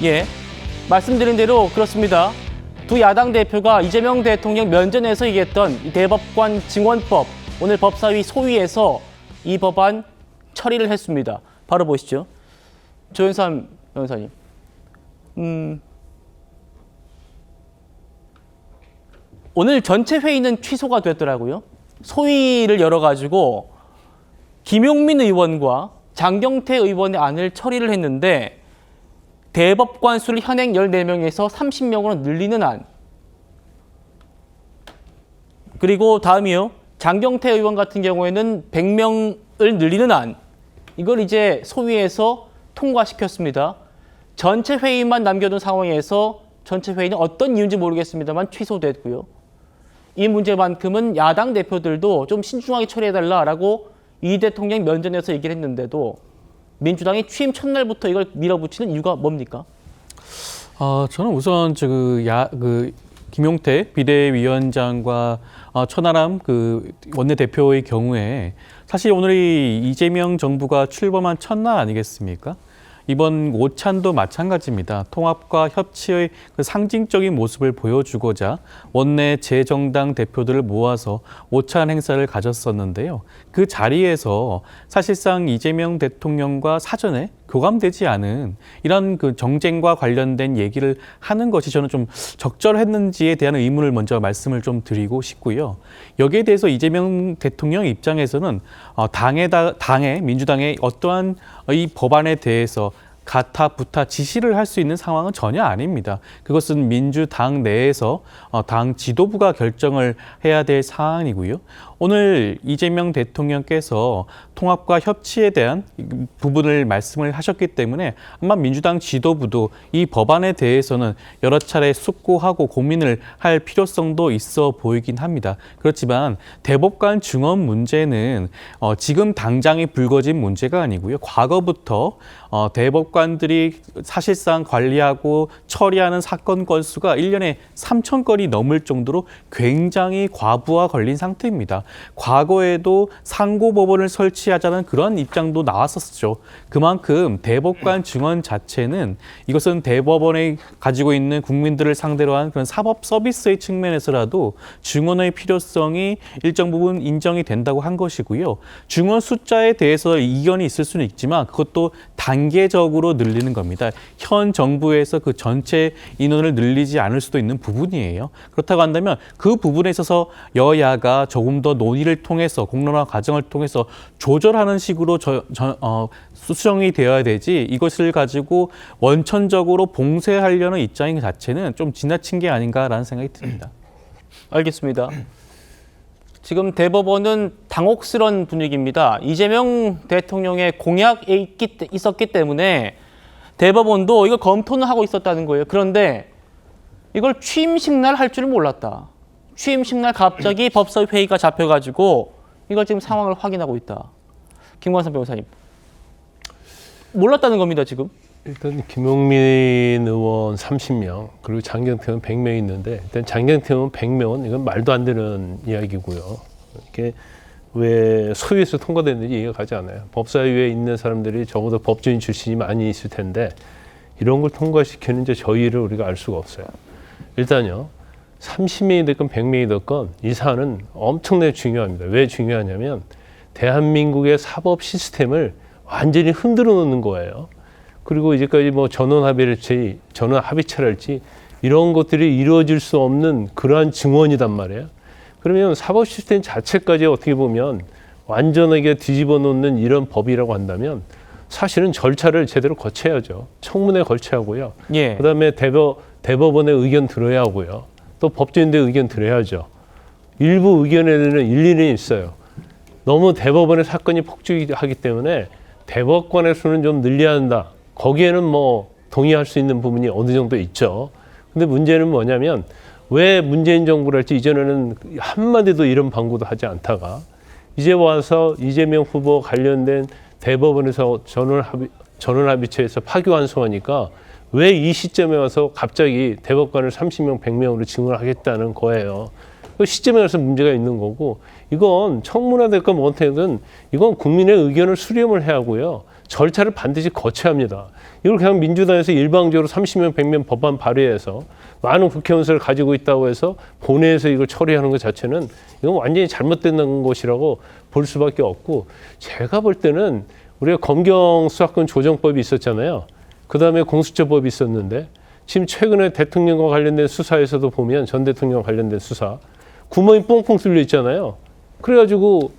예, 말씀드린 대로 그렇습니다. 두 야당 대표가 이재명 대통령 면전에서 얘기했던 이 대법관 증언법, 오늘 법사위 소위에서 이 법안 처리를 했습니다. 바로 보시죠. 조현삼 변호사님. 오늘 전체 회의는 취소가 됐더라고요. 소위를 열어가지고 김용민 의원과 장경태 의원의 안을 처리를 했는데 대법관 수를 현행 14명에서 30명으로 늘리는 안. 그리고 다음이요. 장경태 의원 같은 경우에는 100명을 늘리는 안. 이걸 이제 소위에서 통과시켰습니다. 전체 회의만 남겨둔 상황에서 전체 회의는 어떤 이유인지 모르겠습니다만 취소됐고요. 이 문제만큼은 야당 대표들도 좀 신중하게 처리해달라라고 이 대통령 면전에서 얘기를 했는데도 민주당이 취임 첫날부터 이걸 밀어붙이는 이유가 뭡니까? 저는 우선 김용태 비대위원장과 천하람 원내대표의 경우에 사실 오늘이 이재명 정부가 출범한 첫날 아니겠습니까? 이번 오찬도 마찬가지입니다. 통합과 협치의 상징적인 모습을 보여주고자 원내 재정당 대표들을 모아서 오찬 행사를 가졌었는데요. 그 자리에서 사실상 이재명 대통령과 사전에 교감되지 않은 이런 정쟁과 관련된 얘기를 하는 것이 저는 좀 적절했는지에 대한 의문을 먼저 말씀을 좀 드리고 싶고요. 여기에 대해서 이재명 대통령 입장에서는 민주당의 어떠한 이 법안에 대해서 가타부타 지시를 할 수 있는 상황은 전혀 아닙니다. 그것은 민주당 내에서 당 지도부가 결정을 해야 될 사안이고요. 오늘 이재명 대통령께서 통합과 협치에 대한 부분을 말씀을 하셨기 때문에 아마 민주당 지도부도 이 법안에 대해서는 여러 차례 숙고하고 고민을 할 필요성도 있어 보이긴 합니다. 그렇지만 대법관 증언 문제는 지금 당장이 불거진 문제가 아니고요. 과거부터 대법관들이 사실상 관리하고 처리하는 사건 건수가 1년에 3,000건이 넘을 정도로 굉장히 과부하 걸린 상태입니다. 과거에도 상고법원을 설치하자는 그런 입장도 나왔었죠. 그만큼 대법관 증언 자체는 이것은 대법원에 가지고 있는 국민들을 상대로 한 그런 사법 서비스의 측면에서라도 증언의 필요성이 일정 부분 인정이 된다고 한 것이고요. 증언 숫자에 대해서 이견이 있을 수는 있지만 그것도 단계적으로 늘리는 겁니다. 현 정부에서 그 전체 인원을 늘리지 않을 수도 있는 부분이에요. 그렇다고 한다면 그 부분에 있어서 여야가 조금 더 논의를 통해서 공론화 과정을 통해서 조절하는 식으로 수정이 되어야 되지 이것을 가지고 원천적으로 봉쇄하려는 입장인 자체는 좀 지나친 게 아닌가라는 생각이 듭니다. 알겠습니다. 지금 대법원은 당혹스러운 분위기입니다. 이재명 대통령의 공약이 있었기 때문에 대법원도 이거 검토는 하고 있었다는 거예요. 그런데 이걸 취임식 날 할 줄은 몰랐다. 취임식 날 갑자기 법사위 회의가 잡혀가지고 이걸 지금 상황을 확인하고 있다. 김광선 변호사님. 몰랐다는 겁니다, 지금. 일단 김용민 의원 30명, 그리고 장경태 의원 100명 있는데 일단 장경태 의원 100명은 이건 말도 안 되는 이야기고요. 이게 왜 소위에서 통과됐는지 이해가 가지 않아요. 법사위에 있는 사람들이 적어도 법조인 출신이 많이 있을 텐데 이런 걸 통과시키는 저희를 우리가 알 수가 없어요. 일단요. 30명이 됐건 100명이 됐건 이 사안은 엄청나게 중요합니다. 왜 중요하냐면 대한민국의 사법 시스템을 완전히 흔들어 놓는 거예요. 그리고 이제까지 전원 합의체랄지 이런 것들이 이루어질 수 없는 그러한 증언이단 말이에요. 그러면 사법 시스템 자체까지 어떻게 보면 완전하게 뒤집어 놓는 이런 법이라고 한다면 사실은 절차를 제대로 거쳐야죠. 청문회 거쳐야 하고요. 예. 그다음에 대법원의 의견 들어야 하고요. 또 법조인들 의견 들어야죠. 일부 의견에는 일리는 있어요. 너무 대법원의 사건이 폭주하기 때문에 대법관의 수는 좀 늘려야 한다. 거기에는 동의할 수 있는 부분이 어느 정도 있죠. 근데 문제는 뭐냐면 왜 문재인 정부랄지 이전에는 한마디도 이런 방구도 하지 않다가 이제 와서 이재명 후보 관련된 대법원에서 전원합의체에서 파기환송하니까 왜 이 시점에 와서 갑자기 대법관을 30명, 100명으로 증언하겠다는 거예요. 그 시점에 와서 문제가 있는 거고 이건 청문회 됐건 뭐든 이건 국민의 의견을 수렴을 해야 하고요. 절차를 반드시 거쳐야 합니다. 이걸 그냥 민주당에서 일방적으로 30명, 100명 법안 발의해서 많은 국회의원수를 가지고 있다고 해서 본회의에서 이걸 처리하는 것 자체는 이건 완전히 잘못된 것이라고 볼 수밖에 없고, 제가 볼 때는 우리가 검경수사권 조정법이 있었잖아요. 그다음에 공수처법이 있었는데 지금 최근에 대통령과 관련된 수사에서도 보면 전 대통령과 관련된 수사 구멍이 뻥뻥 뚫려 있잖아요. 그래가지고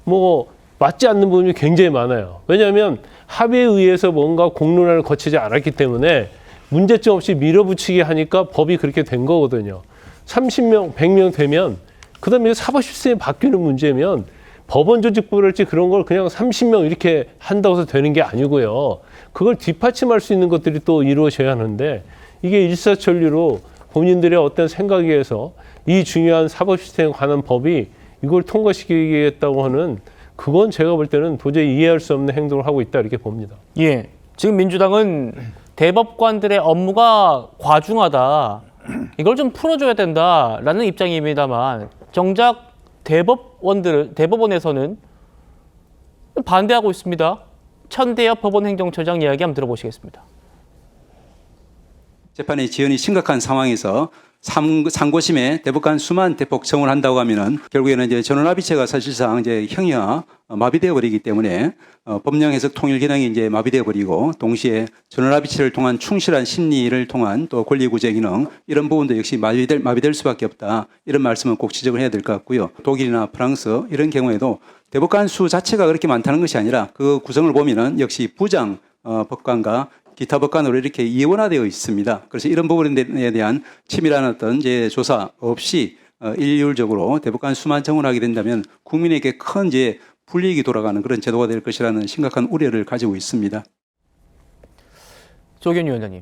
뭐 맞지 않는 부분이 굉장히 많아요. 왜냐하면 합의에 의해서 뭔가 공론화를 거치지 않았기 때문에 문제점 없이 밀어붙이게 하니까 법이 그렇게 된 거거든요. 30명, 100명 되면 그다음에 사법 시스템이 바뀌는 문제면 법원 조직부랄지 그런 걸 그냥 30명 이렇게 한다고 해서 되는 게 아니고요. 그걸 뒷받침할 수 있는 것들이 또 이루어져야 하는데, 이게 일사천리로 본인들의 어떤 생각에 의해서 이 중요한 사법 시스템에 관한 법이 이걸 통과시키겠다고 하는, 그건 제가 볼 때는 도저히 이해할 수 없는 행동을 하고 있다 이렇게 봅니다. 예. 지금 민주당은 대법관들의 업무가 과중하다. 이걸 좀 풀어줘야 된다라는 입장입니다만, 정작 대법원에서는 반대하고 있습니다. 천대엽 법원행정처장 이야기 한번 들어보시겠습니다. 재판의 지연이 심각한 상황에서 상고심에 대법관 수만 대폭 청을 한다고 하면은 결국에는 이제 전원합의체가 사실상 이제 형이화 마비되어 버리기 때문에 법령 해석 통일 기능이 이제 마비되어 버리고, 동시에 전원합의체를 통한 충실한 심리를 통한 또 권리 구제 기능, 이런 부분도 역시 마비될 수밖에 없다. 이런 말씀은 꼭 지적을 해야 될 것 같고요. 독일이나 프랑스 이런 경우에도 대법관 수 자체가 그렇게 많다는 것이 아니라 그 구성을 보면은 역시 부장 법관과 기타 법관으로 이렇게 이원화되어 있습니다. 그래서 이런 부분에 대한 치밀한 어떤 이제 조사 없이 일률적으로 대법관 수만 정원하게 된다면 국민에게 큰 이제 불이익이 돌아가는 그런 제도가 될 것이라는 심각한 우려를 가지고 있습니다. 조경 위원장님,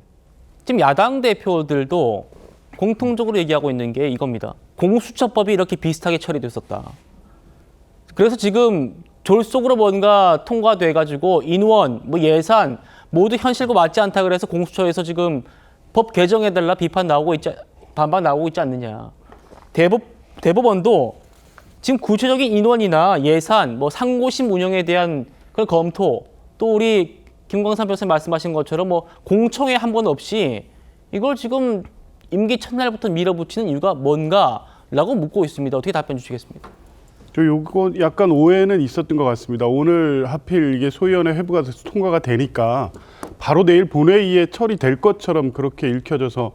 지금 야당 대표들도 공통적으로 얘기하고 있는 게 이겁니다. 공수처법이 이렇게 비슷하게 처리됐었다. 그래서 지금 졸속으로 뭔가 통과돼가지고 인원, 뭐 예산 모두 현실과 맞지 않다 그래서 공수처에서 지금 법 개정해달라 반박 나오고 있지 않느냐. 대법원도 지금 구체적인 인원이나 예산, 뭐 상고심 운영에 대한 그런 검토, 또 우리 김광삼 변호사님 말씀하신 것처럼 뭐 공청회 한 번 없이 이걸 지금 임기 첫날부터 밀어붙이는 이유가 뭔가라고 묻고 있습니다. 어떻게 답변 주시겠습니까? 저 요거 약간 오해는 있었던 것 같습니다. 오늘 하필 이게 소위원회 회부가 돼서 통과가 되니까 바로 내일 본회의에 처리될 것처럼 그렇게 읽혀져서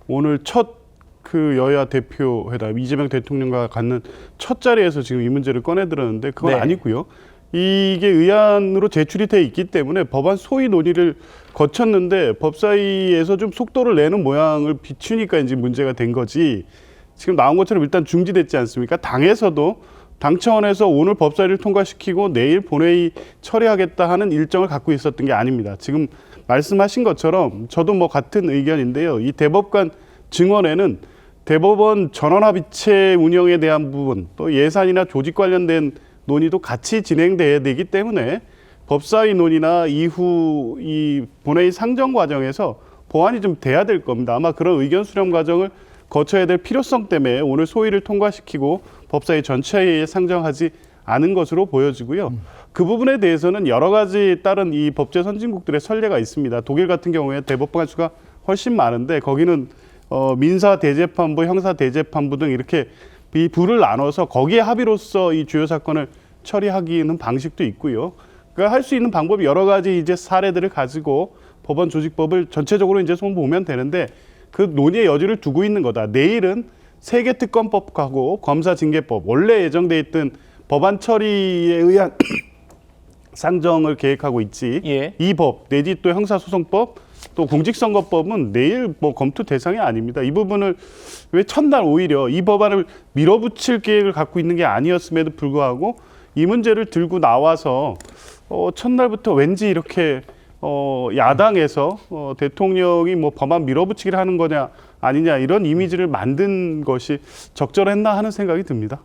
오늘 첫 그 여야 대표 회담, 이재명 대통령과 갖는 첫 자리에서 지금 이 문제를 꺼내들었는데 그건 네. 아니고요. 이게 의안으로 제출이 돼 있기 때문에 법안 소위 논의를 거쳤는데 법사위에서 좀 속도를 내는 모양을 비추니까 이제 문제가 된 거지. 지금 나온 것처럼 일단 중지됐지 않습니까? 당에서도 당 차원에서 오늘 법사위를 통과시키고 내일 본회의 처리하겠다 하는 일정을 갖고 있었던 게 아닙니다. 지금 말씀하신 것처럼 저도 뭐 같은 의견인데요. 이 대법관 증언에는 대법원 전원합의체 운영에 대한 부분, 또 예산이나 조직 관련된 논의도 같이 진행돼야 되기 때문에 법사위 논의나 이후 이 본회의 상정 과정에서 보완이 좀 돼야 될 겁니다. 아마 그런 의견 수렴 과정을 거쳐야 될 필요성 때문에 오늘 소위를 통과시키고 법사위 전체에 상정하지 않은 것으로 보여지고요. 그 부분에 대해서는 여러 가지 다른 이 법제 선진국들의 선례가 있습니다. 독일 같은 경우에 대법관 수가 훨씬 많은데 거기는 민사 대재판부, 형사 대재판부 등 이렇게 이 부를 나눠서 거기에 합의로서 이 주요 사건을 처리하기는 방식도 있고요. 그러니까 할 수 있는 방법이 여러 가지 이제 사례들을 가지고 법원 조직법을 전체적으로 이제 좀 보면 되는데 그 논의의 여지를 두고 있는 거다. 내일은 세계특검법하고 검사징계법 원래 예정돼 있던 법안 처리에 의한 상정을 계획하고 있지. 예. 이 법 내지 또 형사소송법 또 공직선거법은 내일 뭐 검토 대상이 아닙니다. 이 부분을 왜 첫날 오히려 이 법안을 밀어붙일 계획을 갖고 있는 게 아니었음에도 불구하고 이 문제를 들고 나와서 첫날부터 왠지 이렇게 야당에서 대통령이 뭐 법안 밀어붙이기를 하는 거냐 아니냐 이런 이미지를 만든 것이 적절했나 하는 생각이 듭니다.